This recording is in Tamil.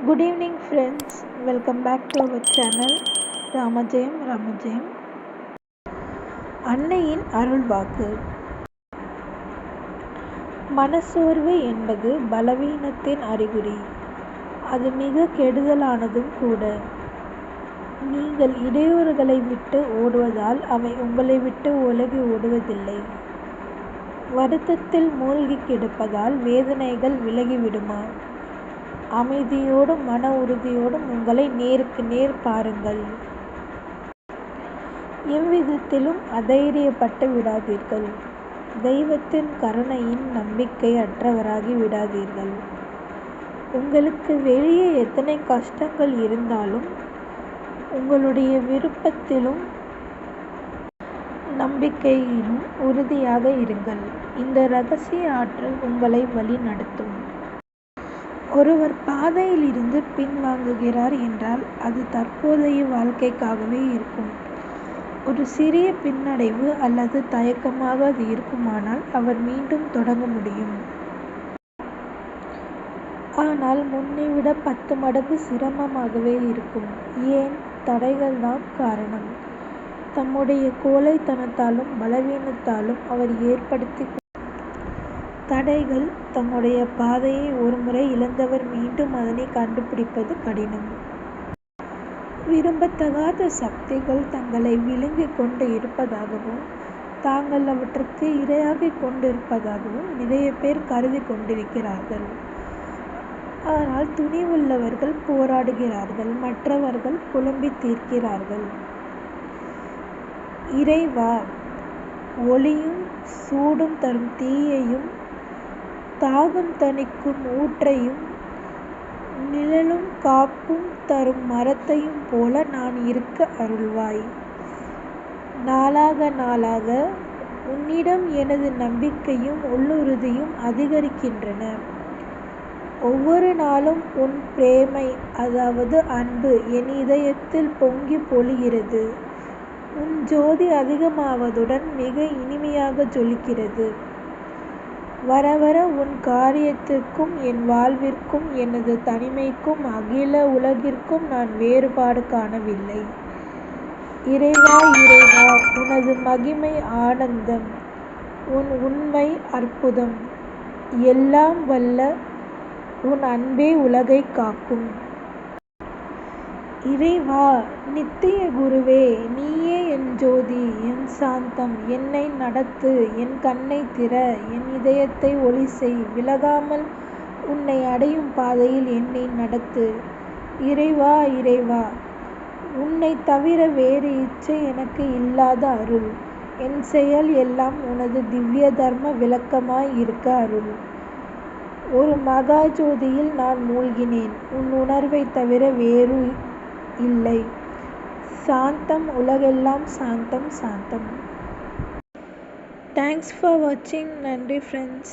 Good evening, friends. Welcome back to our channel Ramajayam. அன்னையின் அருள்வாக்கு. மனசோர்வு என்பது பலவீனத்தின் அறிகுறி. அது மிக கெடுதலானதும் கூட. நீங்கள் இடையூறுகளை விட்டு ஓடுவதால் அவை உங்களை விட்டு விலகி ஓடுவதில்லை. வருத்தத்தில் மூழ்கி கிடப்பதால் வேதனைகள் விலகிவிடுமா? அமைதியோடும் மன உறுதியோடும் உங்களை நேருக்கு நேர் பாருங்கள். எவ்விதத்திலும் அதைரியப்பட்டு விடாதீர்கள். தெய்வத்தின் கருணையின் நம்பிக்கை அற்றவராகி விடாதீர்கள். உங்களுக்கு வெளியே எத்தனை கஷ்டங்கள் இருந்தாலும் உங்களுடைய விருப்பத்திலும் நம்பிக்கையிலும் உறுதியாக இருங்கள். இந்த இரகசிய ஆற்றல் உங்களை வழி நடத்தும். ஒருவர் பாதையில் இருந்து பின்வாங்குகிறார் என்றால் அது தற்போதைய வாழ்க்கைக்காகவே இருக்கும். ஒரு சிறிய பின்னடைவு அல்லது தயக்கமாக அது இருக்குமானால் அவர் மீண்டும் தொடங்க முடியும். ஆனால் முன்னைவிட 10 மடங்கு சிரமமாகவே இருக்கும். ஏன்? தடைகள் தான் காரணம். தம்முடைய கோழைத்தனத்தாலும் பலவீனத்தாலும் அவர் ஏற்படுத்தி தடைகள். தம்முடைய பாதையை ஒருமுறை இழந்தவர் மீண்டும் அதனை கண்டுபிடிப்பது கடினம். விரும்பத்தகாத சக்திகள் தங்களை விழுங்கிக் கொண்டு இருப்பதாகவும் தாங்கள் அவற்றுக்கு இரையாகிக் கொண்டிருப்பதாகவும் நிறைய பேர் கருதி கொண்டிருக்கிறார்கள். ஆனால் துணிவுள்ளவர்கள் போராடுகிறார்கள். மற்றவர்கள் புலம்பி தீர்க்கிறார்கள். இறைவா, ஒளியும் சூடும் தரும் தீயையும் தாகம் தணிக்கும் ஊற்றையும் நிழலும் காப்பும் தரும் மரத்தையும் போல நான் இருக்க அருள்வாய். நாளாக உன்னிடம் எனது நம்பிக்கையும் உள்ளுறுதியும் அதிகரிக்கின்றன. ஒவ்வொரு நாளும் உன் பிரேமை, அதாவது அன்பு என் இதயத்தில் பொங்கி பொழிகிறது. உன் ஜோதி அதிகமாவதுடன் மிக இனிமையாக ஜொலிக்கிறது. வர வர உன் காரியத்திற்கும் என் வாழ்விற்கும் எனது தனிமைக்கும் அகில உலகிற்கும் நான் வேறுபாடு காணவில்லை. இறைவா, உனது மகிமை ஆனந்தம், உன் உண்மை அற்புதம். எல்லாம் வல்ல உன் அன்பே உலகை காக்கும். இறைவா, நித்திய குருவே, நீயே என் ஜோதி, என் சாந்தம். என்னை நடத்து, என் கண்ணை திற, என் இதயத்தை ஒளி செய். விலகாமல் உன்னை அடையும் பாதையில் என்னை நடத்து. இறைவா, உன்னை தவிர வேறு இச்சை எனக்கு இல்லாத அருள். என் செயல் எல்லாம் உனது திவ்ய தர்ம விளக்கமாய் இருக்க அருள். ஒரு மகா ஜோதியில் நான் மூழ்கினேன். உன் உணர்வை தவிர வேறு இல்லை. சாந்தம், உலகெல்லாம் சாந்தம். தேங்க்ஸ் ஃபார் வாட்சிங். நன்றி ஃப்ரெண்ட்ஸ்.